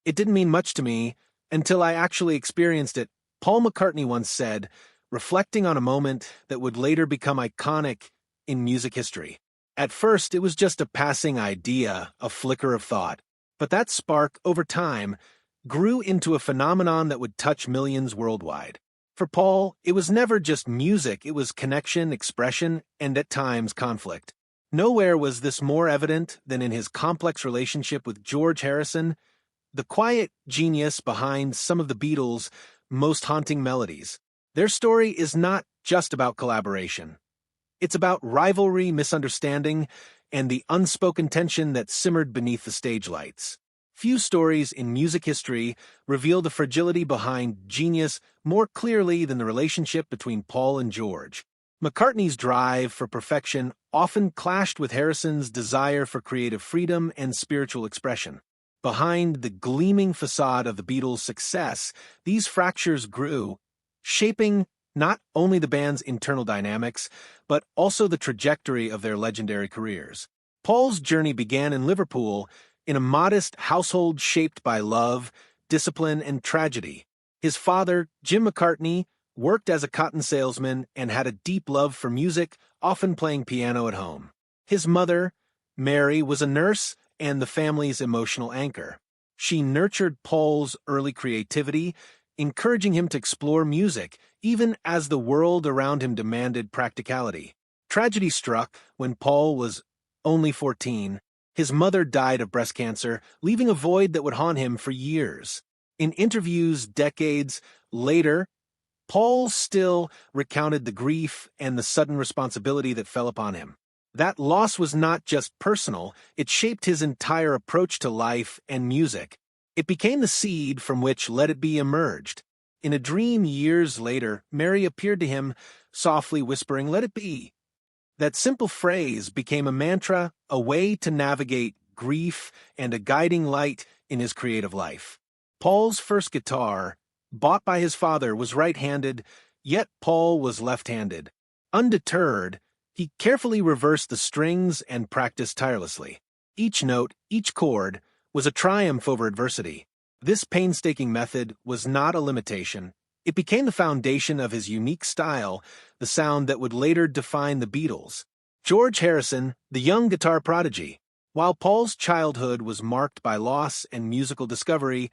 It didn't mean much to me until I actually experienced it, Paul McCartney once said, reflecting on a moment that would later become iconic in music history. At first, it was just a passing idea, a flicker of thought. But that spark, over time, grew into a phenomenon that would touch millions worldwide. For Paul, it was never just music, it was connection, expression, and at times conflict. Nowhere was this more evident than in his complex relationship with George Harrison, the quiet genius behind some of the Beatles' most haunting melodies. Their story is not just about collaboration. It's about rivalry, misunderstanding, and the unspoken tension that simmered beneath the stage lights. Few stories in music history reveal the fragility behind genius more clearly than the relationship between Paul and George. McCartney's drive for perfection often clashed with Harrison's desire for creative freedom and spiritual expression. Behind the gleaming facade of the Beatles' success, these fractures grew, shaping not only the band's internal dynamics, but also the trajectory of their legendary careers. Paul's journey began in Liverpool, in a modest household shaped by love, discipline, and tragedy. His father, Jim McCartney, worked as a cotton salesman and had a deep love for music, often playing piano at home. His mother, Mary, was a nurse and the family's emotional anchor. She nurtured Paul's early creativity, encouraging him to explore music, even as the world around him demanded practicality. Tragedy struck when Paul was only 14. His mother died of breast cancer, leaving a void that would haunt him for years. In interviews decades later, Paul still recounted the grief and the sudden responsibility that fell upon him. That loss was not just personal, it shaped his entire approach to life and music. It became the seed from which Let It Be emerged. In a dream years later, Mary appeared to him, softly whispering, "Let it be." That simple phrase became a mantra, a way to navigate grief and a guiding light in his creative life. Paul's first guitar, bought by his father, was right-handed, yet Paul was left-handed. Undeterred, he carefully reversed the strings and practiced tirelessly. Each note, each chord, was a triumph over adversity. This painstaking method was not a limitation. It became the foundation of his unique style, the sound that would later define the Beatles. George Harrison, the young guitar prodigy. While Paul's childhood was marked by loss and musical discovery,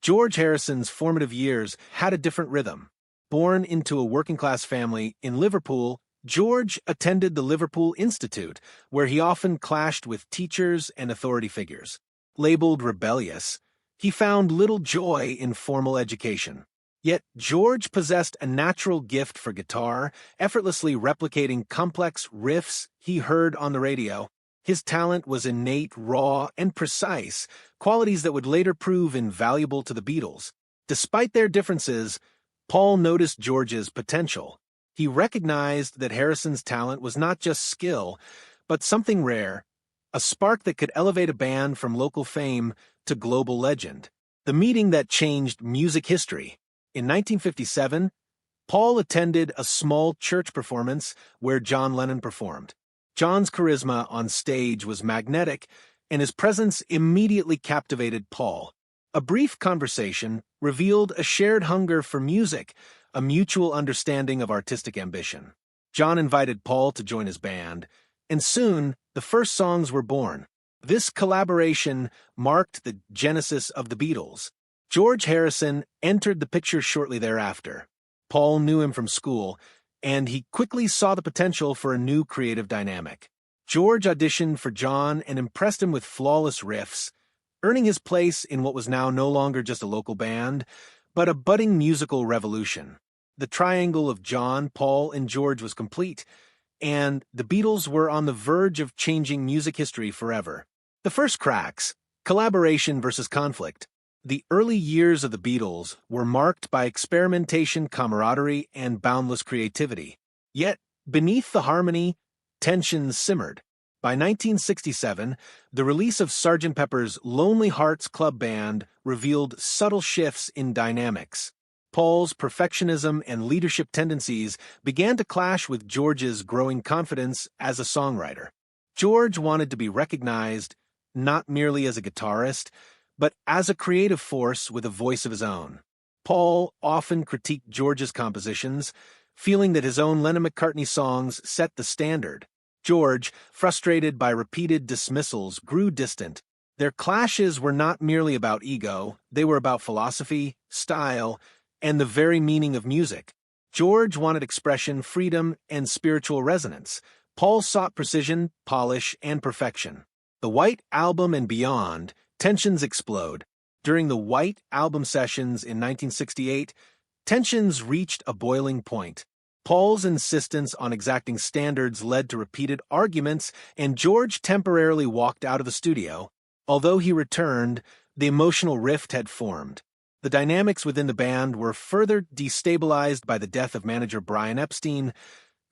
George Harrison's formative years had a different rhythm. Born into a working-class family in Liverpool, George attended the Liverpool Institute, where he often clashed with teachers and authority figures. Labeled rebellious, he found little joy in formal education. Yet George possessed a natural gift for guitar, effortlessly replicating complex riffs he heard on the radio. His talent was innate, raw, and precise, qualities that would later prove invaluable to the Beatles. Despite their differences, Paul noticed George's potential. He recognized that Harrison's talent was not just skill, but something rare, a spark that could elevate a band from local fame to global legend. The meeting that changed music history. In 1957, Paul attended a small church performance where John Lennon performed. John's charisma on stage was magnetic, and his presence immediately captivated Paul. A brief conversation revealed a shared hunger for music, a mutual understanding of artistic ambition. John invited Paul to join his band, and soon the first songs were born. This collaboration marked the genesis of the Beatles. George Harrison entered the picture shortly thereafter. Paul knew him from school, and he quickly saw the potential for a new creative dynamic. George auditioned for John and impressed him with flawless riffs, earning his place in what was now no longer just a local band, but a budding musical revolution. The triangle of John, Paul, and George was complete, and the Beatles were on the verge of changing music history forever. The first cracks: collaboration versus conflict. The early years of the Beatles were marked by experimentation, camaraderie, and boundless creativity. Yet, beneath the harmony, tensions simmered. By 1967, the release of Sgt. Pepper's Lonely Hearts Club Band revealed subtle shifts in dynamics. Paul's perfectionism and leadership tendencies began to clash with George's growing confidence as a songwriter. George wanted to be recognized not merely as a guitarist, but as a creative force with a voice of his own. Paul often critiqued George's compositions, feeling that his own Lennon-McCartney songs set the standard. George, frustrated by repeated dismissals, grew distant. Their clashes were not merely about ego, they were about philosophy, style, and the very meaning of music. George wanted expression, freedom, and spiritual resonance. Paul sought precision, polish, and perfection. The White Album and beyond, tensions explode. During the White Album sessions in 1968, tensions reached a boiling point. Paul's insistence on exacting standards led to repeated arguments, and George temporarily walked out of the studio. Although he returned, the emotional rift had formed. The dynamics within the band were further destabilized by the death of manager Brian Epstein,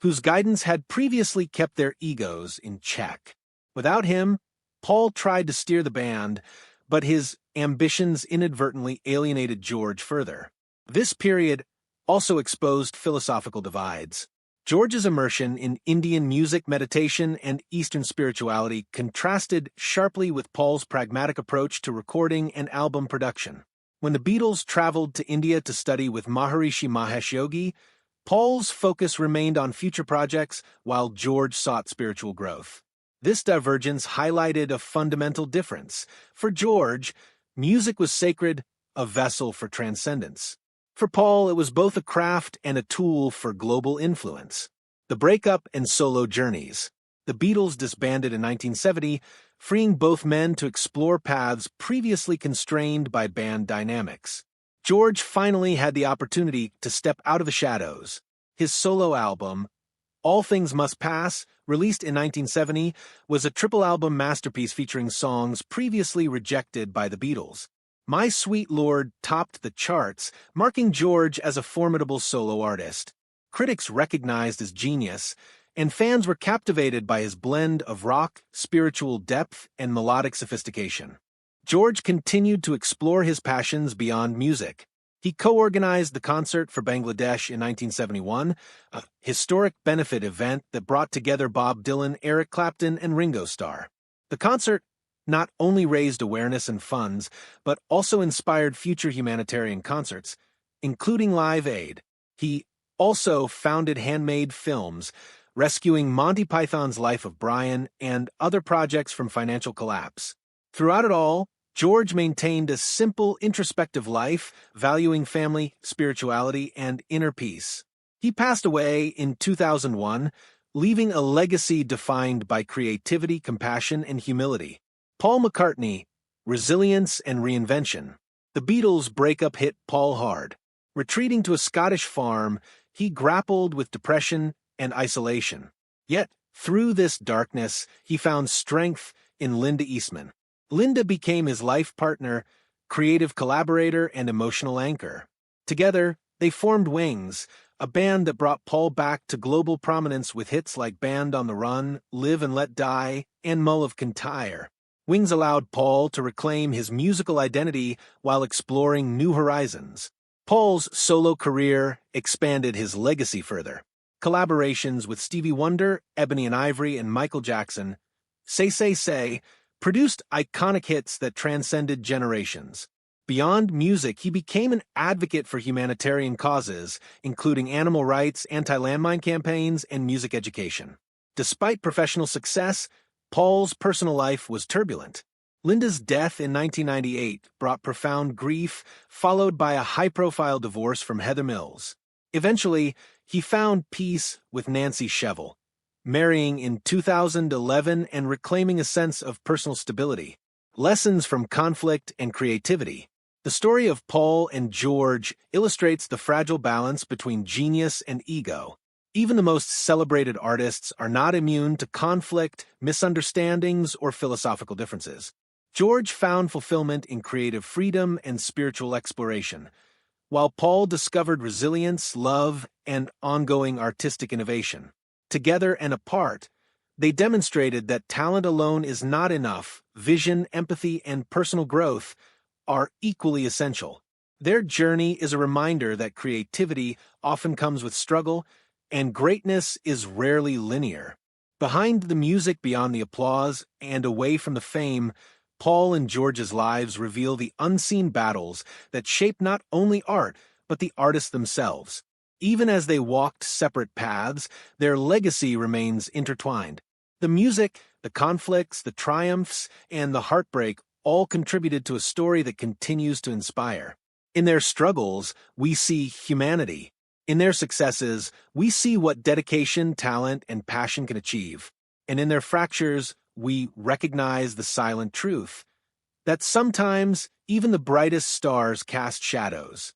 whose guidance had previously kept their egos in check. Without him, Paul tried to steer the band, but his ambitions inadvertently alienated George further. This period also exposed philosophical divides. George's immersion in Indian music, meditation, and Eastern spirituality contrasted sharply with Paul's pragmatic approach to recording and album production. When the Beatles traveled to India to study with Maharishi Mahesh Yogi, Paul's focus remained on future projects while George sought spiritual growth. This divergence highlighted a fundamental difference. For George, music was sacred, a vessel for transcendence. For Paul, it was both a craft and a tool for global influence. The breakup and solo journeys. The Beatles disbanded in 1970, freeing both men to explore paths previously constrained by band dynamics. George finally had the opportunity to step out of the shadows. His solo album, All Things Must Pass, released in 1970, was a triple-album masterpiece featuring songs previously rejected by the Beatles. My Sweet Lord topped the charts, marking George as a formidable solo artist. Critics recognized his genius, and fans were captivated by his blend of rock, spiritual depth, and melodic sophistication. George continued to explore his passions beyond music. He co-organized the concert for Bangladesh in 1971, a historic benefit event that brought together Bob Dylan, Eric Clapton, and Ringo Starr. The concert not only raised awareness and funds, but also inspired future humanitarian concerts, including Live Aid. He also founded Handmade Films, rescuing Monty Python's Life of Brian and other projects from financial collapse. Throughout it all, George maintained a simple, introspective life, valuing family, spirituality, and inner peace. He passed away in 2001, leaving a legacy defined by creativity, compassion, and humility. Paul McCartney, resilience and reinvention. The Beatles' breakup hit Paul hard. Retreating to a Scottish farm, he grappled with depression and isolation. Yet, through this darkness, he found strength in Linda Eastman. Linda became his life partner, creative collaborator, and emotional anchor. Together, they formed Wings, a band that brought Paul back to global prominence with hits like Band on the Run, Live and Let Die, and Mull of Kintyre. Wings allowed Paul to reclaim his musical identity while exploring new horizons. Paul's solo career expanded his legacy further. Collaborations with Stevie Wonder, Ebony and Ivory, and Michael Jackson, Say, produced iconic hits that transcended generations. Beyond music, he became an advocate for humanitarian causes, including animal rights, anti-landmine campaigns, and music education. Despite professional success, Paul's personal life was turbulent. Linda's death in 1998 brought profound grief, followed by a high-profile divorce from Heather Mills. Eventually, he found peace with Nancy Shevell, marrying in 2011 and reclaiming a sense of personal stability. Lessons from conflict and creativity. The story of Paul and George illustrates the fragile balance between genius and ego. Even the most celebrated artists are not immune to conflict, misunderstandings, or philosophical differences. George found fulfillment in creative freedom and spiritual exploration, while Paul discovered resilience, love, and ongoing artistic innovation. Together and apart, they demonstrated that talent alone is not enough. Vision, empathy, and personal growth are equally essential. Their journey is a reminder that creativity often comes with struggle, and greatness is rarely linear. Behind the music, beyond the applause, and away from the fame, Paul and George's lives reveal the unseen battles that shape not only art, but the artists themselves. Even as they walked separate paths, their legacy remains intertwined. The music, the conflicts, the triumphs, and the heartbreak all contributed to a story that continues to inspire. In their struggles, we see humanity. In their successes, we see what dedication, talent, and passion can achieve. And in their fractures, we recognize the silent truth that sometimes even the brightest stars cast shadows.